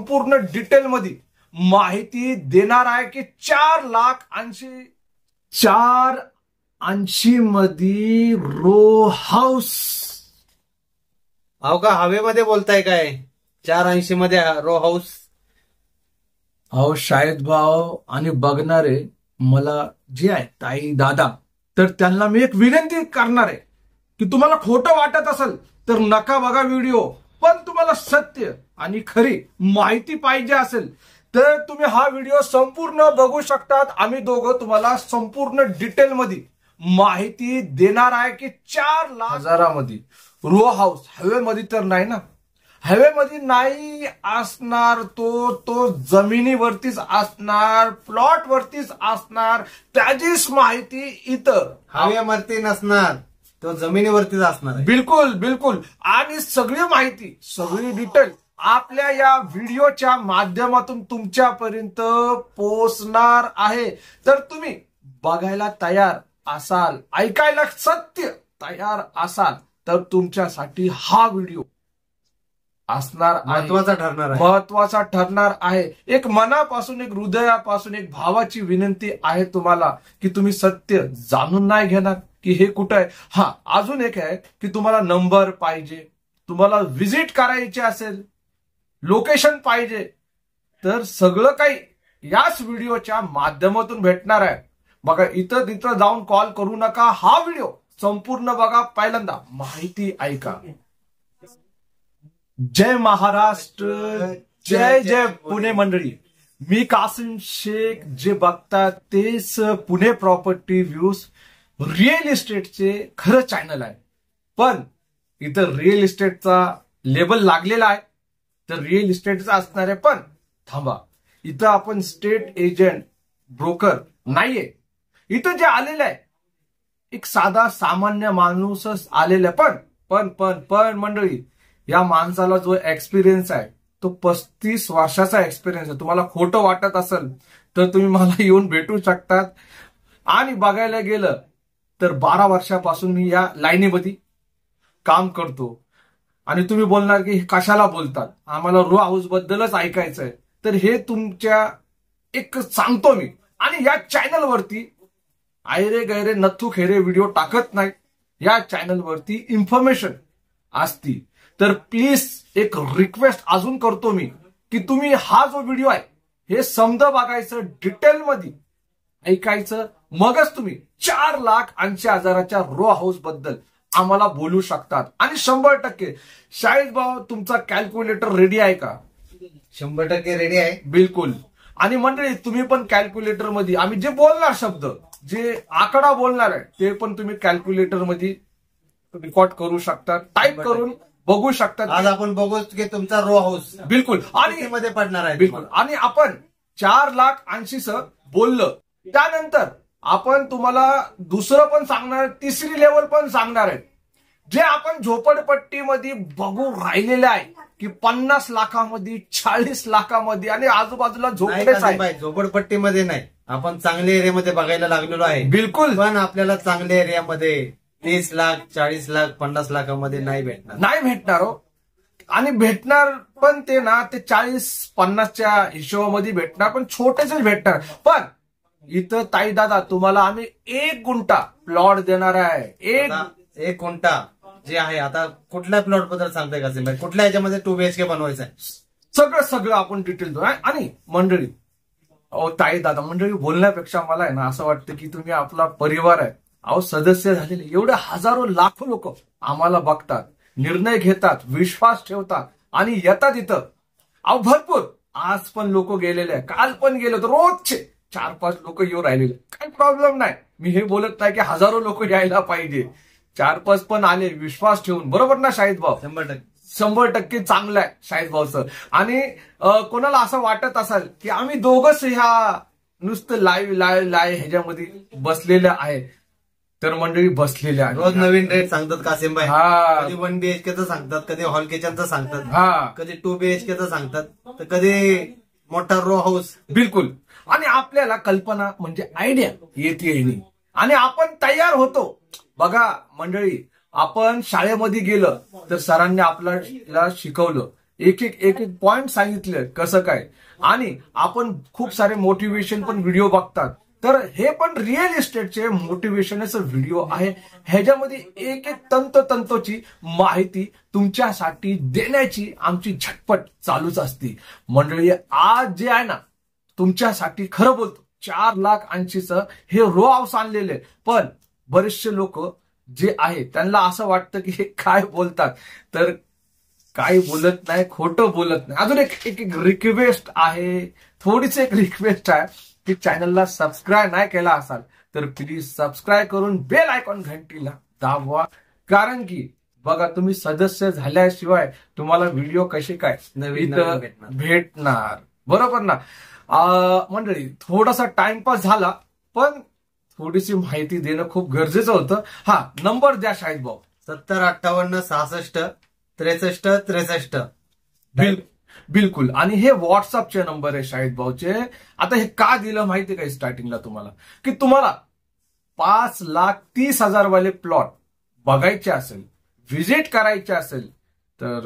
संपूर्ण डिटेल मध्ये माहिती देणार आहे की 4,80,480 मध्ये रो हाऊस. अहो का हवेमध्ये बोलताय काय? 480 मध्ये रो हाऊस. अहो शाहिद भाऊ आणि बघणारे मला जे आहे ताई दादा, तर त्यांना मी एक विनंती करणार आहे की तुम्हाला खोटं वाटत असेल तर नका बघा व्हिडिओ, पण तुम्हाला सत्य आणि खरी माहिती पाहिजे असेल तर तुम्ही हा व्हिडिओ संपूर्ण बघू शकतात. आम्ही दोघं तुम्हाला संपूर्ण डिटेल मध्ये माहिती देणार आहे की 4,00,000 मध्ये रो हाऊस. हवेमध्ये तर नाही ना, हवेमध्ये नाही असणार, तो जमिनीवरतीच असणार, प्लॉट वरतीच असणार. त्याचीच माहिती इथं हवेवरती नसणार, तो जमिनीवरतीच असणार. बिलकुल बिलकुल. आणि सगळी माहिती, सगळी डिटेल आपल्या या व्हिडिओच्या माध्यमातून तुमच्यापर्यंत पोहोचणार आहे. तर तुम्ही बघायला तयार असाल, ऐकायला सत्य तयार असाल तर तुमच्यासाठी हा व्हिडिओ असणार, महत्वाचा ठरणार आहे. एक मनापासून, एक हृदयापासून, एक भावाची विनंती आहे तुम्हाला की तुम्ही सत्य जाणून नाही घेणार की हे कुठं आहे. हा, अजून एक आहे की तुम्हाला नंबर पाहिजे, तुम्हाला व्हिजिट करायची असेल, लोकेशन पाहिजे, तर सगळं काही याच व्हिडिओच्या माध्यमातून भेटणार आहे. बघा, इथं तिथं जाऊन कॉल करू नका, हा व्हिडिओ संपूर्ण बघा, पहिल्यांदा माहिती ऐका. जय महाराष्ट्र, जय जय पुणे मंडळी. मी कासिम शेख. जे बघतात तेच पुणे प्रॉपर्टी व्ह्यूज रिअल इस्टेटचे खरं चॅनल आहे. पण इथं रिअल इस्टेटचा लेबल लागलेला आहे, तर रिअल इस्टेटचा असणार आहे. पण थांबा, इथं आपण स्टेट एजंट ब्रोकर नाहीये. इथं जे आलेलं आहे एक साधा सामान्य माणूसच आलेला आहे. पण मंडळी, या माणसाला जो एक्सपिरियन्स आहे तो 35 वर्षाचा एक्सपिरियन्स आहे. तुम्हाला खोटं वाटत असेल तर तुम्ही मला येऊन भेटू शकतात. आणि बघायला गेलं तर 12 वर्षापासून मी या लाईनीमध्ये काम करतो. आणि तुम्ही बोलणार की कशाला बोलतात, आम्हाला रो हाऊस बद्दलच ऐकायचं आहे. तर हे तुमच्या एक सांगतो मी. आणि या चॅनलवरती आयरे गैरे नथू खेरे व्हिडिओ टाकत नाही. या चॅनलवरती इन्फॉर्मेशन असती. तर प्लीज एक रिक्वेस्ट अजून करतो मी की तुम्ही हा जो व्हिडिओ आहे हे समजा बघायचं, डिटेलमध्ये ऐकायचं, मगच तुम्ही 4,80,000च्या रो हाऊस बद्दल आम्हाला बोलू शकतात. आणि 100% शाहिद भाऊ, तुमचा कॅल्क्युलेटर रेडी आहे का? 100% रेडी आहे. बिलकुल. आणि मंडळी, तुम्ही पण कॅल्क्युलेटर मध्ये आम्ही जे बोलणार शब्द, जे आकडा बोलणार आहे ते पण तुम्ही कॅल्क्युलेटर मध्ये रेकॉर्ड करू शकता, टाईप करून बघू शकतात. आज आपण बघू की तुमचा रो हाऊस बिलकुल आणि मध्ये पडणार आहे. बिलकुल. आणि आपण 4,80,000 बोललं, त्यानंतर आपण तुम्हाला दुसरं पण सांगणार, तिसरी लेवल पण सांगणार आहे. जे आपण झोपडपट्टीमध्ये बघू राहिलेले आहे की 50 लाखामध्ये, 40 लाखामध्ये आणि आजूबाजूला झोपडेच आहे. झोपडपट्टीमध्ये नाही, आपण चांगल्या एरियामध्ये बघायला लागलेलो आहे. बिलकुल. पण आपल्याला चांगल्या एरियामध्ये 30 लाख, 40 लाख, 50 लाखामध्ये नाही भेटणार हो. आणि भेटणार पण ते ना, ते 40-50च्या हिशोबामध्ये भेटणार, पण छोटेच भेटणार. पण इथं ताई दादा, तुम्हाला आम्ही 1 गुंठा प्लॉट देणार आहे. एक गुंठा जे आहे. आता कुठल्या प्लॉट बद्दल सांगताय का? कुठल्या याच्यामध्ये 2 BHK बनवायचं आहे? सगळं आपण डिटेल देऊ. आणि मंडळी, ताई दादा मंडळी बोलण्यापेक्षा मला आहे ना असं वाटतं की तुम्ही आपला परिवार आहे. सदस्य झालेले एवढे हजारो लाखो लोक आम्हाला बघतात, निर्णय घेतात, विश्वास ठेवतात आणि येतात इथं. भरपूर आज पण लोक गेलेले आहे, काल पण गेले तर रोजचे 4-5 लोक येऊ राहिलेले. काही प्रॉब्लेम नाही. मी हे बोलत नाही की हजारो लोक यायला पाहिजे. 4-5 पण आले विश्वास ठेवून. बरोबर ना शाहिद भाऊ? 100% चांगलं आहे शाहिद भाऊचं. आणि कोणाला असं वाटत असेल की आम्ही दोघंच ह्या नुसतं लाईव्ह ह्याच्यामध्ये बसलेलं आहे, तर मंडळी बसलेल्या रोज नवीन रेट सांगतात कासिम भाई. कधी 1 BHKचं सांगतात, कधी हॉल किचनचं सांगतात, कधी 2 BHKचं सांगतात, तर कधी मोठा रो हाऊस. बिलकुल. आणि आपल्याला कल्पना म्हणजे आयडिया येते आणि आपण तयार होतो. बघा मंडळी, आपण शाळेमध्ये गेलं तर सरांनी आपल्याला शिकवलं एक एक पॉइंट सांगितले कसं काय. आणि आपण खूप सारे मोटिवेशन पण व्हिडिओ बघतात, तर हे पण रिअल इस्टेटचे मोटिवेशनचं व्हिडिओ आहे. ह्याच्यामध्ये एक एक तंतोतंतोची माहिती तुमच्यासाठी देण्याची आमची झटपट चालूच असते. मंडळी, आज जे आहे ना तुमच्यासाठी खरं बोलतो 4,80,000चं हे रो हाऊस आणलेले. पण बरेचसे लोक जे आहे त्यांना असं वाटतं की हे काय बोलतात, तर काही बोलत नाही, खोटं बोलत नाही. अजून एक रिक्वेस्ट आहे, थोडीशी एक रिक्वेस्ट आहे की चॅनलला सबस्क्राईब नाही केला असाल तर प्लीज सबस्क्राईब करून बेल आयकॉन घंटीला दाबवा. कारण की बघा, तुम्ही सदस्य झाल्याशिवाय तुम्हाला व्हिडिओ कसे काय नवीन भेटणार, बरोबर ना. मंडळी, थोडासा टाइमपास झाला पण थोडीशी माहिती देणं खूप गरजेचं होतं. हा नंबर द्या शाहिद भाऊ. 7058666363. बिलकुल. आणि हे व्हॉट्सअपचे नंबर आहे शाहिद भाऊचे. आता हे का दिलं माहिती का स्टार्टिंगला तुम्हाला, की तुम्हाला 5,30,000 वाले प्लॉट बघायचे असेल, व्हिजिट करायचे असेल, तर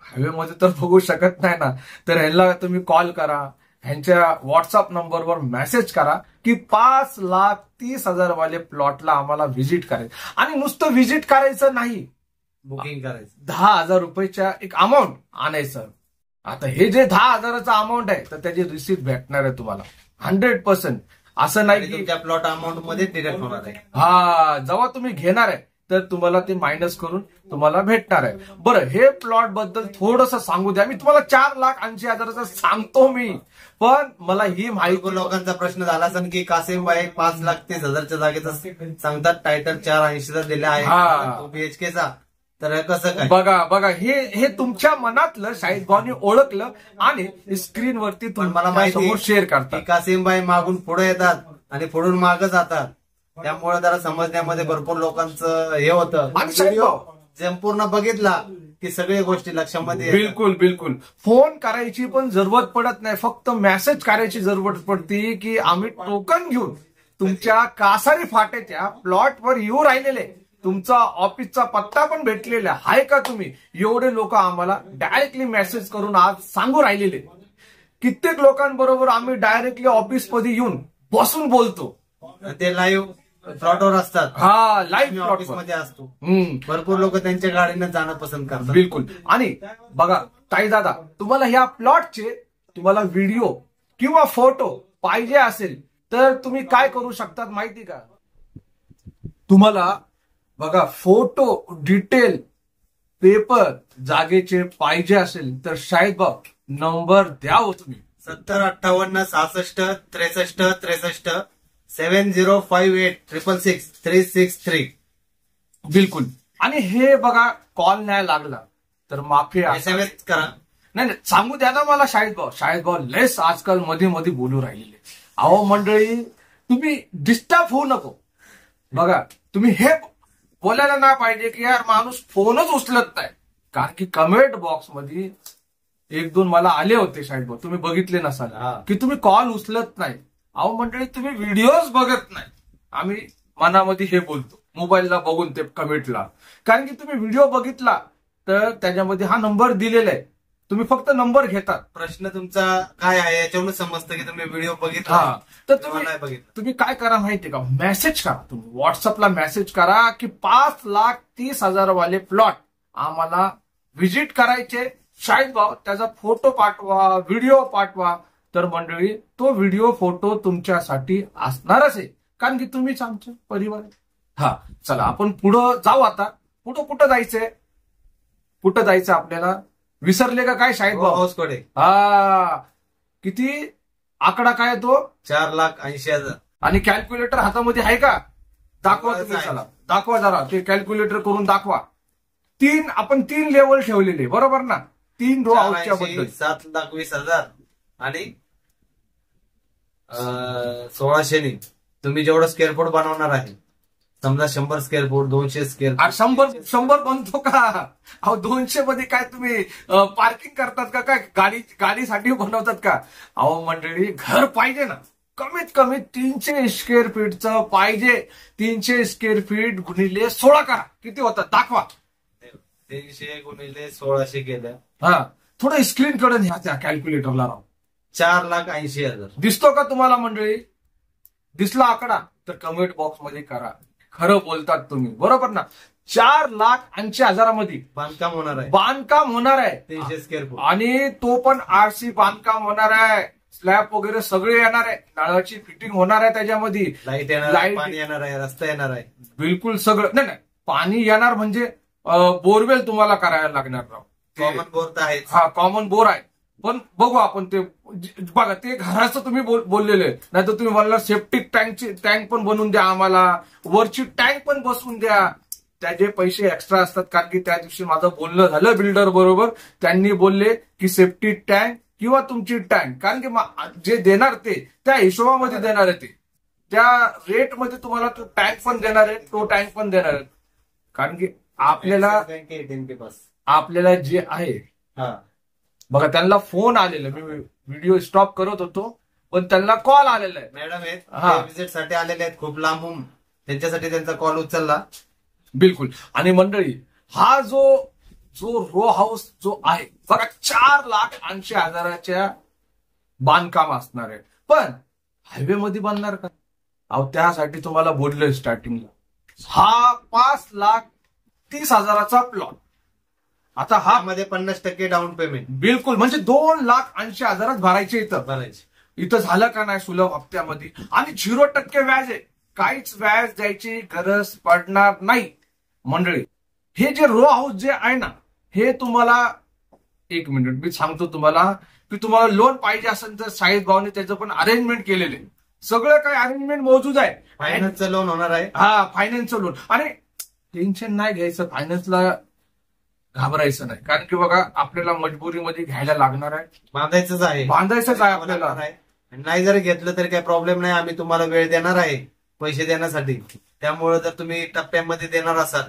हायवेमध्ये तर बघू शकत नाही ना, तर ह्यांना तुम्ही कॉल करा, ह्यांच्या व्हॉट्सअप नंबरवर मेसेज करा की 5,30,000 वाले प्लॉटला आम्हाला व्हिजिट करायचं. आणि नुसतं व्हिजिट करायचं नाही, बुकिंग करायचं. 10,000 रुपयाच्या एक अमाऊंट आणायचं. आता हे जे 10,000चा अमाऊंट आहे तर त्याची रिसिप्ट भेटणार आहे तुम्हाला 100%. असं नाही की तुमच्या प्लॉट अमाऊंट मध्ये डिडक्ट होणार आहे. हा, जेव्हा तुम्ही घेणार आहे तर तुम्हाला ते मायनस करून तुम्हाला भेटणार आहे. बरं, हे प्लॉट बद्दल थोडंसं सांगू द्या. मी तुम्हाला 4,80,000चं सांगतो मी, पण मला ही माहिती. लोकांचा प्रश्न झाला असेल की कासिम भाई 5,30,000च्या जागेचा सांगतात, टायटल 4,80चा दिला आहे बीएचकेचा, तर कसं काय. बघा हे तुमच्या मनातलं शाहिद भाऊनी ओळखलं आणि स्क्रीनवरती मला माहिती शेअर करतात. कासिम भाई मागून पुढे येतात आणि पुढून मागं जातात, त्यामुळे जरा समजण्यामध्ये भरपूर लोकांचं हे होतं. संपूर्ण बघितला की सगळ्या गोष्टी लक्षामध्ये. बिलकुल. फोन करायची पण जरूरत पडत नाही, फक्त मेसेज करायची जरूरत पडते की आम्ही टोकन घेऊन तुमच्या कासारी फाट्याच्या प्लॉटवर येऊ राहिलेले, तुमचा ऑफिसचा पत्ता पण भेटलेला आहे का तुम्ही, एवढे लोक आम्हाला डायरेक्टली मेसेज करून आज सांगू राहिलेले. कित्येक लोकांबरोबर आम्ही डायरेक्टली ऑफिसमध्ये येऊन बसून बोलतो, ते लाईव्ह प्लॉटवर असतात. हा, लाईव्ह ऑफिस मध्ये असतो. भरपूर लोक त्यांच्या गाडीनं जाणं पसंत करतात. बिलकुल. आणि बघा ताई दादा, तुम्हाला ह्या प्लॉटचे तुम्हाला व्हिडिओ किंवा फोटो पाहिजे असेल तर तुम्ही काय करू शकतात माहिती का. तुम्हाला बघा फोटो, डिटेल, पेपर जागेचे पाहिजे असेल तर शाहिद भाऊ नंबर द्यावं तुम्ही. 7058666363 7058666363. बिलकुल. आणि हे बघा, कॉल नाही लागला तर माफी, SMS करा. नाही सांगू द्या ना मला शाहिद भाऊ लेस आजकाल मध्ये मध्ये बोलू राहिलेले. अहो मंडळी, तुम्ही डिस्टर्ब होऊ नको. बघा, तुम्ही हे बोलायला नाही पाहिजे की यार माणूस फोनच उचलत नाही, कारण की कमेंट बॉक्स मध्ये 1-2 मला आले होते शाहिद भाऊ, तुम्ही बघितले नसाल की तुम्ही कॉल उचलत नाही. अहो मंडळी, तुम्ही व्हिडिओज बघत नाही, आम्ही मनामध्ये हे बोलतो मोबाईलला बघून ते कमेंटला, कारण की तुम्ही व्हिडिओ बघितला तर त्याच्यामध्ये हा नंबर दिलेला आहे, तुम्ही फक्त नंबर घेतात. प्रश्न तुमचा काय आहे याच्यावरून समजतं की तुम्ही व्हिडिओ बघितला. तर तुम्ही काय करा माहितीये का, मेसेज करा, तुम्ही व्हॉट्सअपला मेसेज करा की 5,30,000 वाले प्लॉट आम्हाला व्हिजिट करायचे. शाहिद भाऊ त्याचा फोटो पाठवा, व्हिडिओ पाठवा, तर मंडळी तो व्हिडिओ फोटो तुमच्यासाठी असणारच आहे, कारण की तुम्हीच आमचे परिवार. हा, चला आपण पुढं जाऊ. आता कुठं जायचं आपल्याला, विसरले का काय शाहिद भाऊ. हाऊसकडे. हा, किती आकडा काय तो, 4,80,000. आणि कॅल्क्युलेटर हातामध्ये आहे का, दाखवा तुम्ही. चला दाखवा जरा, ते कॅल्क्युलेटर करून दाखवा. आपण 3 लेवल ठेवलेले, बरोबर ना, 3 रो हाऊसच्या बद्दल. 7,20,000 आणि 1,600 तुम्ही जेवढं स्क्वेअर फूट बनवणार आहे, समजा 100 स्क्वेअर फूट, 200 स्क्वेअर फूट. 100 बनतो का. अहो 200 मध्ये काय तुम्ही पार्किंग करतात का, काय गाडीसाठी बनवतात का. अहो मंडळी, घर पाहिजे ना, कमीत कमी 300 स्क्वेअर फीटचं पाहिजे. 300 स्क्वेअर फीट गुणिले 16 करा, किती होतात दाखवा. 300 गुणिले 1,600 केलं. हा, थोडं स्क्रीन कडे न्या त्या कॅल्क्युलेटरला राव. 4,80,000 दिसतो का तुम्हाला मंडळी? दिसला आकडा तर कमेंट बॉक्स मध्ये करा. खरं बोलतात तुम्ही, बरोबर ना? 4,80,000 बांधकाम होणार आहे. बांधकाम होणार आहे 300 स्क्वेअर फूट, आणि तो पण आरसी बांधकाम होणार आहे. स्लॅब वगैरे सगळे येणार आहे, नळाची फिटिंग होणार आहे त्याच्यामध्ये, लाईट येणार आहे, पाणी येणार आहे, रस्ता येणार आहे, बिलकुल सगळं. नाही, पाणी येणार म्हणजे बोरवेल तुम्हाला करायला लागणार राव. कॉमन बोर तर आहे. हा, कॉमन बोर आहे. पण बघू आपण ते. बघा, ते घराचं तुम्ही बोललेले, नाही तर तुम्ही म्हणला सेप्टिक टँक पण बनवून द्या आम्हाला, वरची टँक पण बसवून द्या. त्याचे पैसे एक्स्ट्रा असतात. कारण की त्या दिवशी माझं बोलणं झालं बिल्डर बरोबर. त्यांनी बोलले की सेप्टिक टँक किंवा तुमची टँक, कारण की जे देणार ते त्या हिशोबामध्ये देणार आहे, ते त्या रेटमध्ये तुम्हाला तो टँक पण देणार आहे, तो टँक पण देणार आहे. कारण की आपल्याला जे आहे, बघा, त्यांना फोन आलेला. मी व्हिडिओ स्टॉप करत होतो पण त्यांना कॉल आलेला आहे. मॅडम आहेत, व्हिजिट साठी आलेले आहेत खूप लांबून, त्यांच्यासाठी त्यांचा कॉल उचलला. बिलकुल. आणि मंडळी, हा जो रो हाऊस जो आहे बघा, 4,80,000 बांधकाम असणार आहे. पण हायवे मध्ये बांधणार का? अहो, त्यासाठी तुम्हाला बोललोय स्टार्टिंगला, हा 5,30,000 प्लॉट. आता हा मध्ये 50% डाऊन पेमेंट. बिलकुल, म्हणजे 2,80,000 भरायचे भरायचे. इथं झालं का नाही सुलभ हप्त्यामध्ये. आणि 0% व्याज आहे, काहीच व्याज द्यायची गरज पडणार नाही. मंडळी, हे जे रो हाऊस जे आहे ना, हे तुम्हाला 1 मिनिट मी सांगतो तुम्हाला की तुम्हाला लोन पाहिजे असेल तर साईद भाऊने त्याचं पण अरेंजमेंट केलेले, सगळं काही अरेंजमेंट मौजूद आहे. फायनान्सचं लोन होणार आहे. हा, फायनान्सचं लोन. आणि टेन्शन नाही घ्यायचं, फायनान्सला घाबरायचं नाही. कारण की बघा, आपल्याला मजबुरीमध्ये घ्यायला लागणार आहे, बांधायचंच आहे आपल्याला. नाही जर घेतलं तरी काही प्रॉब्लेम नाही, आम्ही तुम्हाला वेळ देणार आहे पैसे देण्यासाठी. त्यामुळे जर तुम्ही टप्प्यामध्ये देणार असाल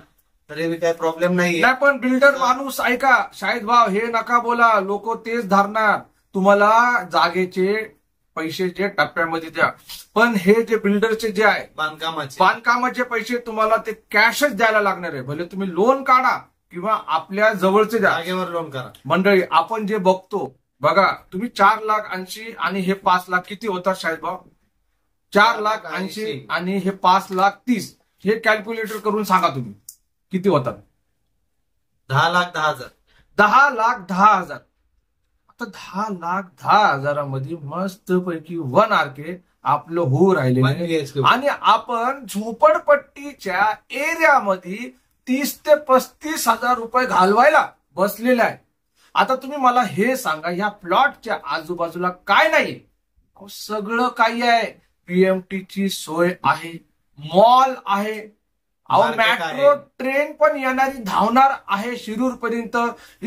तरी काही प्रॉब्लेम नाही. पण बिल्डर माणूस ऐका, शाहिद भाव, हे नका बोला, लोक तेच धरणार. तुम्हाला जागेचे पैसे टप्प्यामध्ये द्या, पण हे जे बिल्डरचे जे आहे बांधकामाचे पैसे तुम्हाला ते कॅशच द्यायला लागणार आहे. भले तुम्ही लोन काढा किंवा आपल्या जवळचे जागेवर लोन करा. मंडळी, आपण जे बघतो बघा, तुम्ही 4,80,000 आणि हे 5 लाख किती होतात शाहिद भाव? 4,80,000 आणि हे 5,30,000, हे कॅल्क्युलेटर करून सांगा तुम्ही किती होतात? 10,10,000. 10,10,000. आता 10,10,000 मध्ये मस्त पैकी 1 RK आपलं होऊ राहिले. आणि आपण झोपडपट्टीच्या एरियामध्ये 30 ते 35,000 रुपये घालवायला बसलेला आहे. आता तुम्ही मला हे सांगा, या प्लॉटच्या आजूबाजूला काय नाही? सगळं काही आहे. PMTची सोय आहे, मॉल आहे, मेट्रो ट्रेन पण येणारी धावणार आहे शिरूर पर्यंत.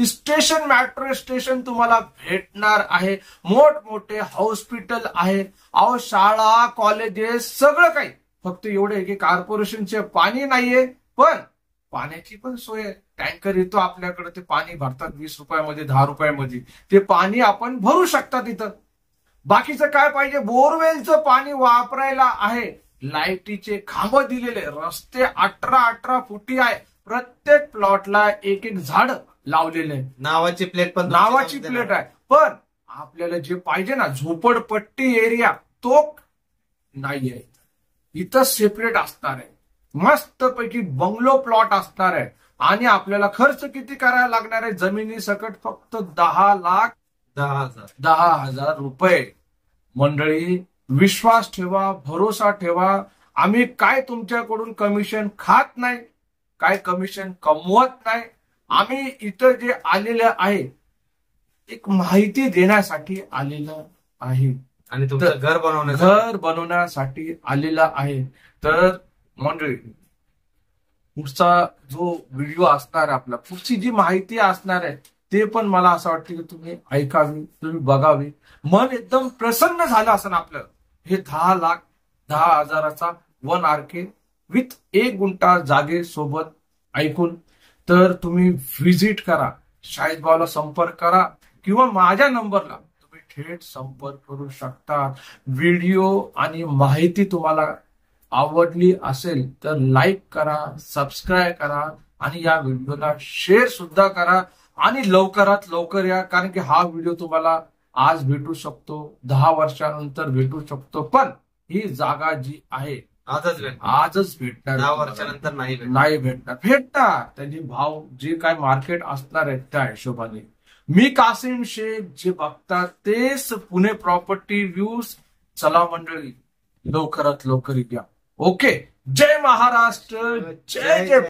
स्टेशन, मेट्रो स्टेशन तुम्हाला भेटणार आहे. मोठमोठे हॉस्पिटल आहे, शाळा, कॉलेजेस, सगळं काही. फक्त एवढे की कॉर्पोरेशनचे पाणी नाहीये, पण पाण्याची पण सोय आहे. टँकर येतो आपल्याकडे, ते पाणी भरतात 20 रुपयामध्ये, 10 रुपयामध्ये. ते पाणी आपण भरू शकता तिथं. बाकीचं काय पाहिजे? बोरवेलचं पाणी वापरायला आहे. लाईटीचे खांब दिलेले, रस्ते 18 फुटी आहे. प्रत्येक प्लॉटला एक झाड लावलेले आहे. नावाची प्लेट आहे. पण आपल्याला जे पाहिजे ना, झोपडपट्टी एरिया, तो नाहीये. इथं सेपरेट असणार आहे. मस्त पैकी बंगलो प्लॉट असणार आहे. आणि आपल्याला खर्च किती करायला लागणार आहे? जमिनी सकट फक्त 10,10,000 रुपये. मंडळी, विश्वास ठेवा, भरोसा ठेवा. आम्ही काय तुमच्याकडून कमिशन खात नाही, काय कमिशन कमवत नाही. आम्ही इथं जे आलेलं आहे, एक माहिती देण्यासाठी आलेलं आहे आणि तुमचं घर बनवण्यासाठी आलेला आहे. तर मंडळी, पुढचा जो व्हिडिओ असणार आहे, आपला पुढची जी माहिती असणार आहे, ते पण मला असं वाटतं की तुम्ही ऐकावी, तुम्ही बघावी. मन एकदम प्रसन्न झालं असं आपलं. हे 10,10,000 1 RK विथ 1 गुंठा जागेसोबत ऐकून. तर तुम्ही व्हिजिट करा, शाहिद भाऊला संपर्क करा, किंवा माझ्या नंबरला तुम्ही थेट संपर्क करू शकता. व्हिडिओ आणि माहिती तुम्हाला आवडली असेल तर लाईक करा, सबस्क्राईब करा आणि या व्हिडिओला शेअर सुद्धा करा. आणि लवकरात लवकर या, कारण की हा व्हिडिओ तुम्हाला आज भेटू शकतो, 10 वर्षानंतर भेटू शकतो, पण ही जागा जी आहे आजच भेटणार, 10 वर्षानंतर नाही भेटणार. त्यांनी भाव जे काय मार्केट असणार आहे त्या हिशोबाने. मी कासिम शेख, जे बघतात तेच पुणे प्रॉपर्टी व्ह्यूज. चला मंडळी, लवकरात लवकर या. ओके, जय महाराष्ट्र, जय जय.